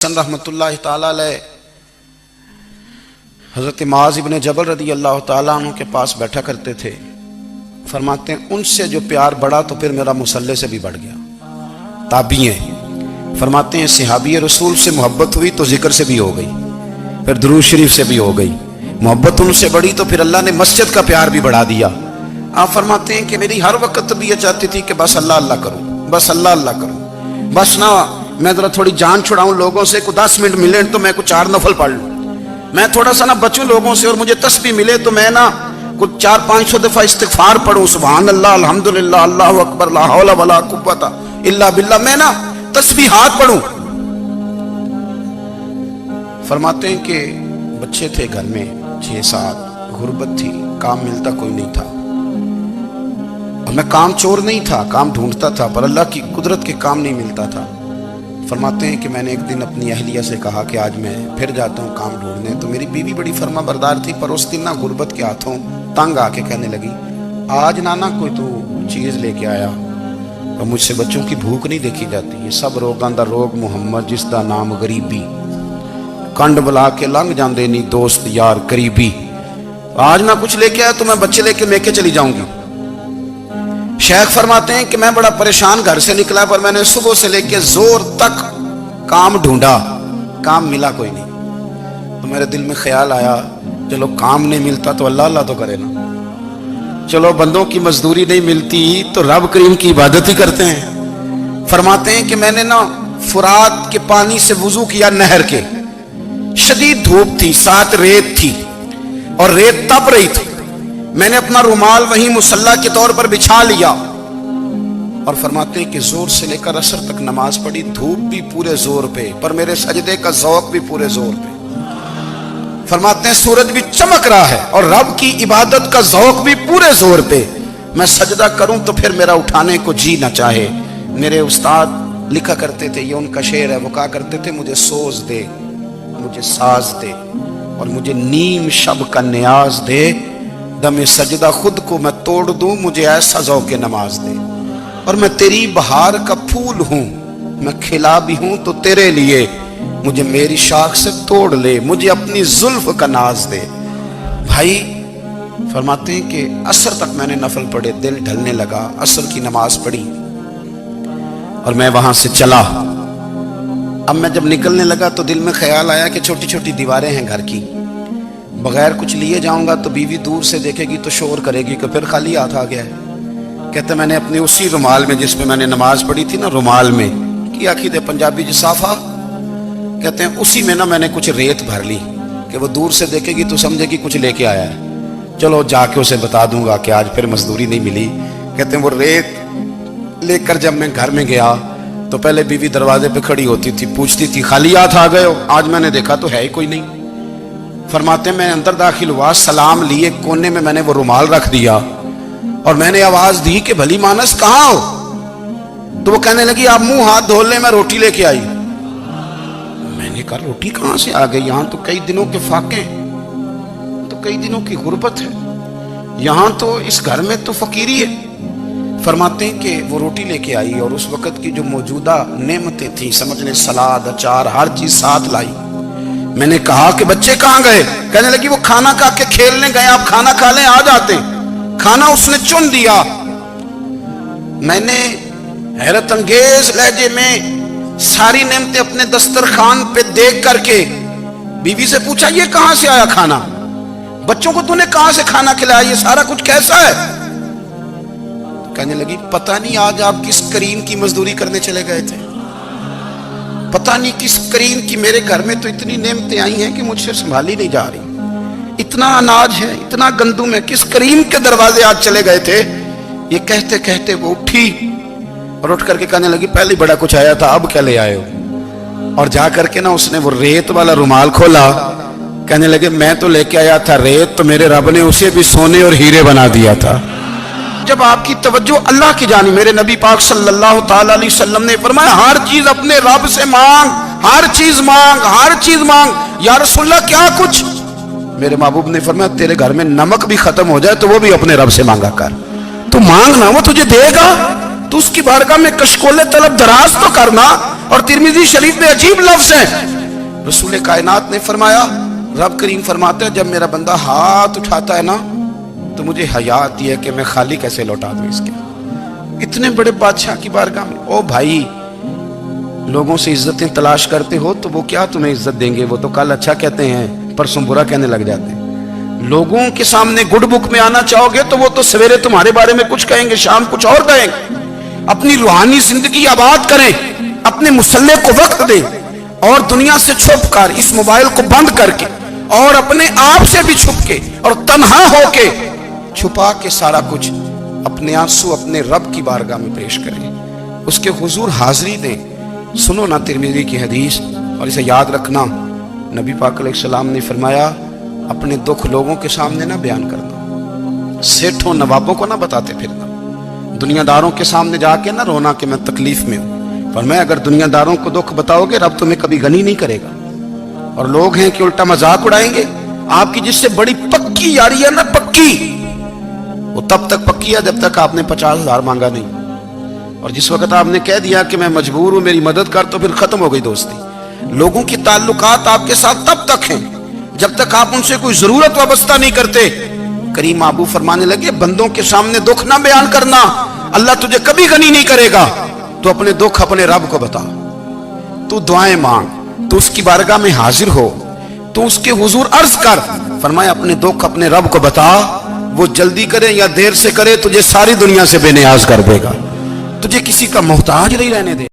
रहमतुल्लाह ताला अलैह हज़रत मुआज़ इब्न जबल रदी अल्लाह ताला अन्हु के पास बैठा करते थे। फरमाते हैं उनसे जो प्यार बढ़ा तो फिर मेरा मुसल्ले से भी बढ़ गया। ताबी हैं, फरमाते हैं सहाबी रसूल से मोहब्बत हुई तो जिक्र से भी हो गई, फिर दुरूद शरीफ से भी हो गई। मोहब्बत उनसे बढ़ी तो फिर अल्लाह ने मस्जिद का प्यार भी बढ़ा दिया। आप फरमाते हैं कि मेरी हर वक्त तबीयत चाहती थी कि बस अल्लाह अल्लाह करूं, बस अल्लाह अल्लाह करूं, बस ना मैं जरा थोड़ी जान छुड़ाऊं लोगों से, कुछ 10 मिनट मिले तो मैं कुछ 4 नफल पढ़ लूं, मैं थोड़ा सा ना बचूं लोगों से और मुझे तस्बीह मिले तो मैं ना कुछ 400-500 दफा इस्तिगफार पढ़ूं, सुभान अल्लाह अल्हम्दुलिल्लाह अल्लाहु अकबर ला हौला वला कुव्वता इल्ला बिल्लाह, मैं ना तस्बीहात पढ़ूं। फरमाते हैं कि बच्चे थे घर में 6-7, गुर्बत थी, काम मिलता कोई नहीं था और मैं काम चोर नहीं था, काम ढूंढता था पर अल्लाह की कुदरत के काम नहीं मिलता था। फरमाते हैं कि मैंने एक दिन अपनी अहलिया से कहा कि आज मैं फिर जाता हूँ काम ढूंढने, तो मेरी बीवी बड़ी फर्मा बरदार थी पर उस दिन ना गुर्बत के हाथों तंग आके कहने लगी आज ना कोई तू चीज़ लेके आया और मुझसे बच्चों की भूख नहीं देखी जाती, ये सब रोगां दा रोग मुहम्मद जिसदा नाम गरीबी, कंड बुला के लंघ जाते नहीं दोस्त यार करीबी, आज ना कुछ लेके आया तो मैं बच्चे लेके लेके चली जाऊंगी। शेख फरमाते हैं कि मैं बड़ा परेशान घर से निकला पर मैंने सुबह से लेके जोर तक काम ढूंढा, काम मिला कोई नहीं। तो मेरे दिल में ख्याल आया चलो काम नहीं मिलता तो अल्लाह अल्लाह तो करे ना, चलो बंदों की मजदूरी नहीं मिलती तो रब करीम की इबादत ही करते हैं। फरमाते हैं कि मैंने ना फुरात के पानी से वुजू किया, नहर के, शदीद धूप थी, साथ रेत थी और रेत तप रही थी, मैंने अपना रुमाल वहीं मुसल्ला के तौर पर बिछा लिया और फरमाते हैं कि जोर से लेकर असर तक नमाज पढ़ी, धूप भी पूरे जोर पे पर मेरे सजदे का ज़ौक़ भी पूरे जोर पे। फरमाते हैं सूरज भी चमक रहा है और रब की इबादत का ज़ौक़ भी पूरे जोर पे, मैं सजदा करूं तो फिर मेरा उठाने को जी ना चाहे। मेरे उस्ताद लिखा करते थे, ये उनका शेर है, वो कहा करते थे मुझे सोज दे, मुझे साज दे और मुझे नीम शब का न्याज दे, दमे सजदा खुद को मैं तोड़ दूं, मुझे ऐसा ज़ौक़ नमाज दे। और मैं तेरी बहार का फूल हूं, मैं खिला भी हूं तो तेरे लिए, मुझे मेरी शाख से तोड़ ले, मुझे अपनी जुल्फ का नाज दे। भाई फरमाते हैं कि असर तक मैंने नफल पढ़े, दिल ढलने लगा, असर की नमाज पढ़ी और मैं वहां से चला। अब मैं जब निकलने लगा तो दिल में ख्याल आया कि छोटी छोटी दीवारें हैं घर की, बगैर कुछ लिए जाऊंगा तो बीवी दूर से देखेगी तो शोर करेगी कि फिर खाली हाथ आ गया है। कहते मैंने अपने उसी रुमाल में जिसमें मैंने नमाज पढ़ी थी ना, रुमाल में की आखिद पंजाबी जसाफा कहते हैं, उसी में ना मैंने कुछ रेत भर ली कि वो दूर से देखेगी तो समझेगी कुछ लेके आया है, चलो जाके उसे बता दूंगा कि आज फिर मजदूरी नहीं मिली। कहते हैं वो रेत लेकर जब मैं घर में गया तो पहले बीवी दरवाजे पे खड़ी होती थी, पूछती थी खाली हाथ आ गए हो, आज मैंने देखा तो है ही कोई नहीं। फरमाते मैं अंदर दाखिल हुआ, सलाम लिए, कोने में मैंने वो रुमाल रख दिया और मैंने आवाज दी कि भली मानस कहाँ हो, तो वो कहने लगी आप मुंह हाथ धो ले, मैं रोटी लेके आई। मैंने कहा रोटी कहां से आ गई, यहां तो कई दिनों के फाके, तो कई दिनों की गुर्बत है, यहां तो इस घर में तो फकीरी है। फरमाते हैं कि वो रोटी लेके आई और उस वक्त की जो मौजूदा नेमतें थी, समझ लें सलाद अचार हर चीज साथ लाई। मैंने कहा कि बच्चे कहाँ गए, कहने लगी वो खाना खा के खेलने गए, आप खाना खा लें आ जाते। खाना उसने चुन दिया। मैंने हैरत अंगेज लहजे में सारी नेमतें अपने दस्तरखान पे देख करके बीवी से पूछा ये कहां से आया खाना, बच्चों को तूने कहां से खाना खिलाया, ये सारा कुछ कैसा है। कहने लगी पता नहीं आज आप किस करीम की मजदूरी करने चले गए थे, पता नहीं किस करीम की, मेरे घर में तो इतनी नेमतें आई हैं कि मुझसे संभाली नहीं जा रही, इतना अनाज है, इतना गंदुम है, किस करीम के दरवाजे आज चले गए थे। ये कहते कहते वो उठी और उठ करके कहने लगी पहले बड़ा कुछ आया था, अब क्या ले आए हो। और जा करके ना उसने वो रेत वाला रुमाल खोला, कहने लगे मैं तो लेके आया था रेत, तो मेरे रब ने उसे भी सोने और हीरे बना दिया था। जब आपकी तवज्जो अल्लाह की जानी, मेरे नबी पाक सल्लल्लाहु ताला अलैहि वसल्लम ने फरमाया हर चीज अपने रब से मांग, हर चीज मांग, हर चीज मांग। या रसूलल्लाह क्या कुछ, मेरे महबूब ने फरमाया तेरे घर में नमक भी खत्म हो जाए तो वो भी अपने रब से मांगा कर, तो मांगना वो तुझे देगा, तो उसकी बारगाह में कशकोले तलब दराज तो करना। اور ترمذی شریف میں عجیب لفظ ہے، رسول کائنات نے فرمایا، رب کریم فرماتے ہیں جب میرا بندہ ہاتھ اٹھاتا ہے نا تو مجھے حیا آتی ہے کہ میں خالی کیسے لوٹا دوں اس کے۔ اتنے بڑے بادشاہ کی بارگاہ میں، او بھائی لوگوں سے عزتیں تلاش کرتے ہو تو وہ کیا تمہیں عزت دیں گے؟ وہ تو کل اچھا کہتے ہیں پرسوں برا کہنے لگ جاتے ہیں۔ لوگوں کے سامنے گڈ بک میں آنا چاہو گے تو وہ تو سویرے تمہارے بارے میں کچھ کہیں گے، شام کچھ اور کہیں گے۔ اپنی روحانی زندگی آباد کریں، اپنے مسلح کو وقت دیں، اور دنیا سے چھپ کر اس موبائل کو بند کر کے اور اپنے آپ سے بھی چھپ کے اور تنہا ہو کے چھپا کے سارا کچھ اپنے آنسو اپنے رب کی بارگاہ میں پیش کریں، اس کے حضور حاضری دیں۔ سنو نا ترمذی کی حدیث، اور اسے یاد رکھنا، نبی پاک علیہ السلام نے فرمایا اپنے دکھ لوگوں کے سامنے نہ بیان کرنا، سیٹھوں نوابوں کو نہ بتاتے پھرنا، دنیا داروں کے سامنے جا کے نہ رونا کہ میں تکلیف میں ہوں۔ فرمایا اگر دنیا داروں کو دکھ بتاؤ گے رب تمہیں کبھی غنی نہیں کرے گا۔ اور لوگ ہیں کہ الٹا مذاق اڑائیں گے، آپ کی جس سے بڑی پکی یاری ہے نا، پکی، وہ تب تک پکی ہے جب تک آپ نے 50,000 مانگا نہیں، اور جس وقت آپ نے کہہ دیا کہ میں مجبور ہوں میری مدد کر تو پھر ختم ہو گئی دوستی۔ لوگوں کی تعلقات آپ کے ساتھ تب تک ہیں جب تک آپ ان سے کوئی ضرورت وابستہ نہیں کرتے۔ کریم ابو فرمانے لگے بندوں کے سامنے دکھ نہ بیان کرنا، اللہ تجھے کبھی غنی نہیں کرے گا۔ تو اپنے دکھ اپنے رب کو بتا، تو دعائیں مانگ، تو اس کی بارگاہ میں حاضر ہو، تو اس کے حضور عرض کر۔ فرمایا اپنے دکھ اپنے رب کو بتا، وہ جلدی کرے یا دیر سے کرے تجھے ساری دنیا سے بے نیاز کر دے گا، تجھے کسی کا محتاج نہیں رہنے دے۔